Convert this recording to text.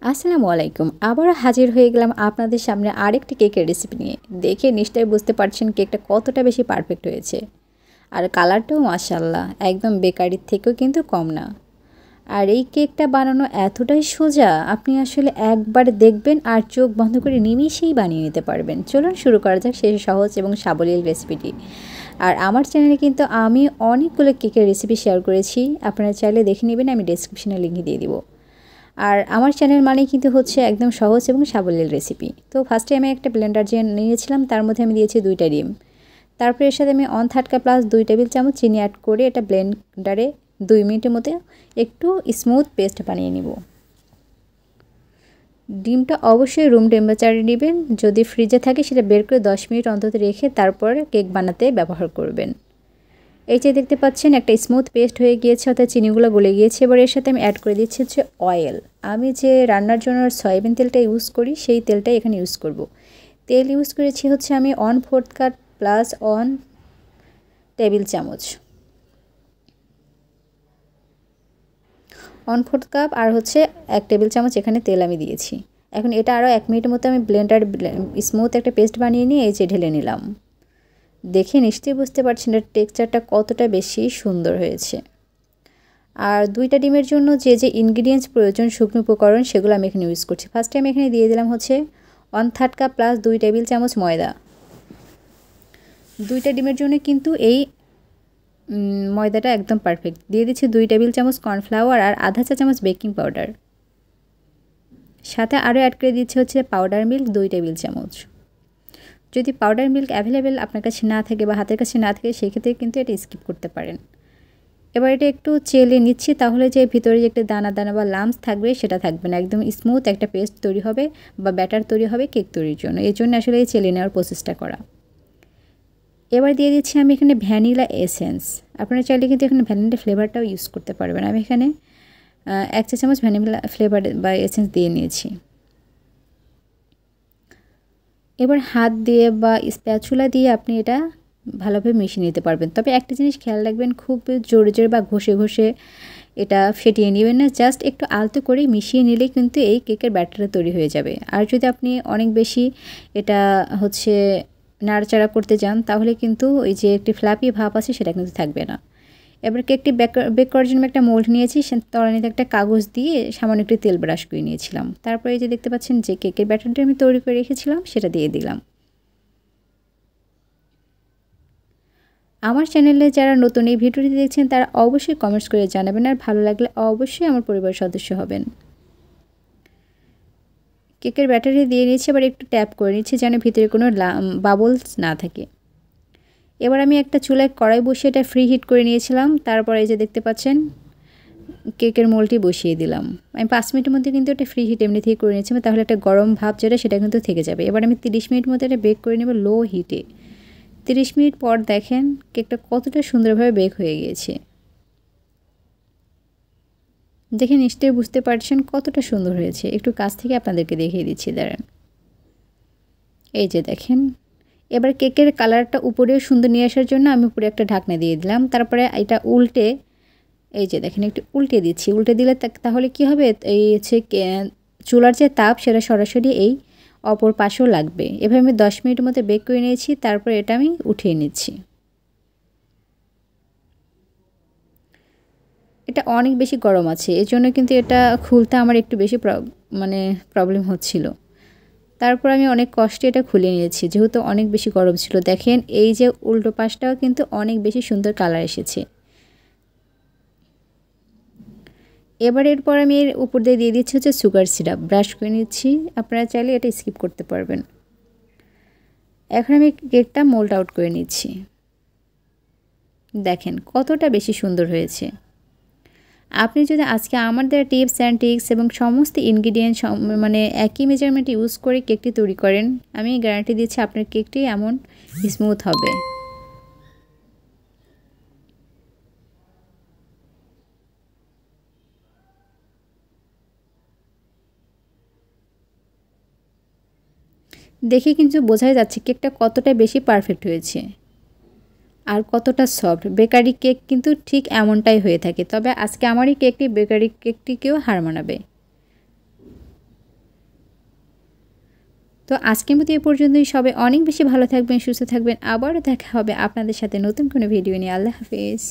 আসসালামু আলাইকুম। আবারও হাজির হয়ে গেলাম আপনাদের সামনে আরেকটি কেকের রেসিপি নিয়ে। দেখে নিশ্চয়ই বুঝতে পারছেন কেকটা কতটা বেশি পারফেক্ট হয়েছে। আর কালারটাও মাশাআল্লাহ একদম বেকারির থেকেও কিন্তু কম না। আর এই কেকটা বানানো এতটাই সোজা, আপনি আসলে একবার দেখবেন আর চোখ বন্ধ করে নিমিষেই বানিয়ে নিতে পারবেন। চলুন শুরু করা যাক সেই সহজ এবং সাবলীল রেসিপিটি। আর আমার চ্যানেলে কিন্তু আমি অনেকগুলো কেকের রেসিপি শেয়ার করেছি, আপনারা চাইলে দেখে নেবেন, আমি ডেসক্রিপশনে লিঙ্ক দিয়ে দিব। আর আমার চ্যানেল মানেই কিন্তু হচ্ছে একদম সহজ এবং সাবলীল রেসিপি। তো ফার্স্টে আমি একটা ব্লেন্ডার যে নিয়েছিলাম তার মধ্যে আমি দিয়েছি 2টা ডিম। তারপরে এর সাথে আমি 1/3 কাপ প্লাস 2 টেবিল চামচ চিনি অ্যাড করে এটা ব্লেন্ডারে 2 মিনিটের মধ্যে একটু স্মুথ পেস্ট বানিয়ে নিব। ডিমটা অবশ্যই রুম টেম্পারেচারে নেবেন, যদি ফ্রিজে থাকে সেটা বের করে 10 মিনিট অন্তত রেখে তারপর কেক বানাতে ব্যবহার করবেন। এই যে দেখতে পাচ্ছেন একটা স্মুথ পেস্ট হয়ে গিয়েছে, অর্থাৎ চিনিগুলো গলে গিয়েছে। এবার এর সাথে আমি অ্যাড করে দিচ্ছি হচ্ছে অয়েল। আমি যে রান্নার জন্য সয়াবিন তেলটা ইউজ করি সেই তেলটাই এখানে ইউজ করব। তেল ইউজ করেছি হচ্ছে আমি 1/4 কাপ প্লাস 1 টেবিল চামচ, 1/4 কাপ আর হচ্ছে 1 টেবিল চামচ এখানে তেল আমি দিয়েছি। এখন এটা আরও 1 মিনিটের মতো আমি ব্লেন্ডার স্মুথ একটা পেস্ট বানিয়ে নিয়ে এই যে ঢেলে নিলাম। দেখে নিশ্চয়ই বুঝতে পারছেন এর টেক্সচারটা কতটা বেশি সুন্দর হয়েছে। আর 2টা ডিমের জন্য যে যে ইনগ্রিডিয়েন্টস প্রয়োজন শুকনো উপকরণ সেগুলো আমি এখানে ইউজ করছি। ফার্স্টে আমি এখানে দিয়ে দিলাম হচ্ছে 1/3 কাপ প্লাস 2 টেবিল চামচ ময়দা। 2টা ডিমের জন্য কিন্তু এই ময়দাটা একদম পারফেক্ট। দিয়ে দিচ্ছি 2 টেবিল চামচ কর্নফ্লাওয়ার আর আধা চা চামচ বেকিং পাউডার। সাথে আরও অ্যাড করে দিচ্ছি হচ্ছে পাউডার মিল্ক 2 টেবিল চামচ। যদি পাউডার মিল্ক অ্যাভেলেবেল আপনার কাছে না থাকে বা হাতের কাছে না থাকে সেক্ষেত্রে কিন্তু এটা স্কিপ করতে পারেন। এবার এটা একটু চেলে নিচ্ছি, তাহলে যে ভিতরে যে একটা দানা দানা বা লাম্পস থাকবে সেটা থাকবে না, একদম স্মুথ একটা পেস্ট তৈরি হবে বা ব্যাটার তৈরি হবে কেক তৈরির জন্য। এই জন্য আসলে এই চেলে নেওয়ার প্রসেসটা করা। এবার দিয়ে দিচ্ছি আমি এখানে ভ্যানিলা এসেন্স। আপনারা চাইলে কিন্তু এখানে ভ্যানিলা ফ্লেভারটাও ইউজ করতে পারবেন। আমি এখানে 1 চা চামচ ভ্যানিলা ফ্লেভার বা এসেন্স দিয়ে নিয়েছি। এবার হাত দিয়ে বা স্প্যাচুলা দিয়ে আপনি এটা ভালোভাবে মিশিয়ে নিতে পারবেন। তবে একটা জিনিস খেয়াল রাখবেন, খুব জোরে জোরে বা ঘষে ঘষে এটা ফেটিয়ে নেবেন না, জাস্ট একটু আলতো করে মিশিয়ে নিলেই কিন্তু এই কেকের ব্যাটারটা তৈরি হয়ে যাবে। আর যদি আপনি অনেক বেশি এটা হচ্ছে নাড়াচাড়া করতে যান তাহলে কিন্তু ওই যে একটি ফ্ল্যাপি ভাব আছে সেটা কিন্তু থাকবে না। এবার কেকটি বেক করার জন্য একটা মোল্ড নিয়েছি, তলানিতে একটা কাগজ দিয়ে সামান্য একটু তেল ব্রাশ করে নিয়েছিলাম। তারপরে এই যে দেখতে পাচ্ছেন যে কেকের ব্যাটারটা আমি তৈরি করে রেখেছিলাম সেটা দিয়ে দিলাম। আমার চ্যানেলে যারা নতুন এই ভিডিওটি দেখছেন তারা অবশ্যই কমেন্টস করে জানাবেন, আর ভালো লাগলে অবশ্যই আমার পরিবারের সদস্য হবেন। কেকের ব্যাটারি দিয়ে নিয়েছি, এবার একটু ট্যাপ করে নিচ্ছি যেন ভিতরে কোনো বাবলস না থাকে। এবার আমি একটা চুলায় কড়াই বসিয়ে এটা ফ্রি হিট করে নিয়েছিলাম। তারপরে এই যে দেখতে পাচ্ছেন কেকের মোলটি বসিয়ে দিলাম। আমি 5 মিনিটের মধ্যে কিন্তু এটা ফ্রি হিট এমনিতেই করে নিয়েছি, তাহলে একটা গরম ভাব যেটা সেটা কিন্তু থেকে যাবে। এবার আমি 30 মিনিট মতো এটা বেক করে নেব লো হিটে। 30 মিনিট পর দেখেন কেকটা কতটা সুন্দরভাবে বেক হয়ে গিয়েছে। দেখে নিশ্চয়ই বুঝতে পারছেন কতটা সুন্দর হয়েছে। একটু কাছ থেকে আপনাদেরকে দেখিয়ে দিচ্ছি, দাঁড়ান। এই যে দেখেন, এবার কেকের কালারটা উপরেও সুন্দর নিয়ে আসার জন্য আমি উপরে একটা ঢাকনা দিয়ে দিলাম। তারপরে এটা উল্টে, এই যে দেখেন একটু উল্টে দিচ্ছি। উল্টে দিলে তাহলে কি হবে, এই হচ্ছে চুলার যে তাপ সেটা সরাসরি এই অপর পাশেও লাগবে। এভাবে আমি 10 মিনিটের মধ্যে বেক করে নিয়েছি। তারপর এটা আমি উঠিয়ে নিচ্ছি। এটা অনেক বেশি গরম আছে, এজন্য কিন্তু এটা খুলতে আমার একটু বেশি প্রবলেম হচ্ছিল। তারপর আমি অনেক কষ্টে এটা খুলে নিয়েছি, যেহেতু অনেক বেশি গরম ছিল। দেখেন এই যে উল্টো পাশটাও কিন্তু অনেক বেশি সুন্দর কালার এসেছে। এবার এরপর আমি এর উপর দিয়ে দিচ্ছি হচ্ছে সুগার সিরাপ, ব্রাশ করে নিচ্ছি। আপনারা চাইলে এটা স্কিপ করতে পারবেন। এখন আমি কেকটা মোল্ড আউট করে নিচ্ছি। দেখেন কতটা বেশি সুন্দর হয়েছে। আপনি যদি আজকে আমার দেওয়া টিপস অ্যান্ড ট্রিক্স এবং সমস্ত ইনগ্রিডিয়েন্ট একই মেজারমেন্ট ইউজ করে কেকটি তৈরি করেন, আমি গ্যারান্টি দিচ্ছি আপনার কেকটি এমন স্মুথ হবে। দেখে কিন্তু বোঝাই যাচ্ছে কেকটা কতটা বেশি পারফেক্ট হয়েছে আর কতটা সফট। বেকারি কেক কিন্তু ঠিক এমনটাই হয়ে থাকে, তবে আজকে আমার এই কেকটি বেকারি কেকটিকেও হার মানাবে। তো আজকের মতো এ পর্যন্তই। সবাই অনেক বেশি ভালো থাকবেন, সুস্থ থাকবেন। আবারও দেখা হবে আপনাদের সাথে নতুন কোনো ভিডিও নিয়ে। আল্লাহ হাফিজ।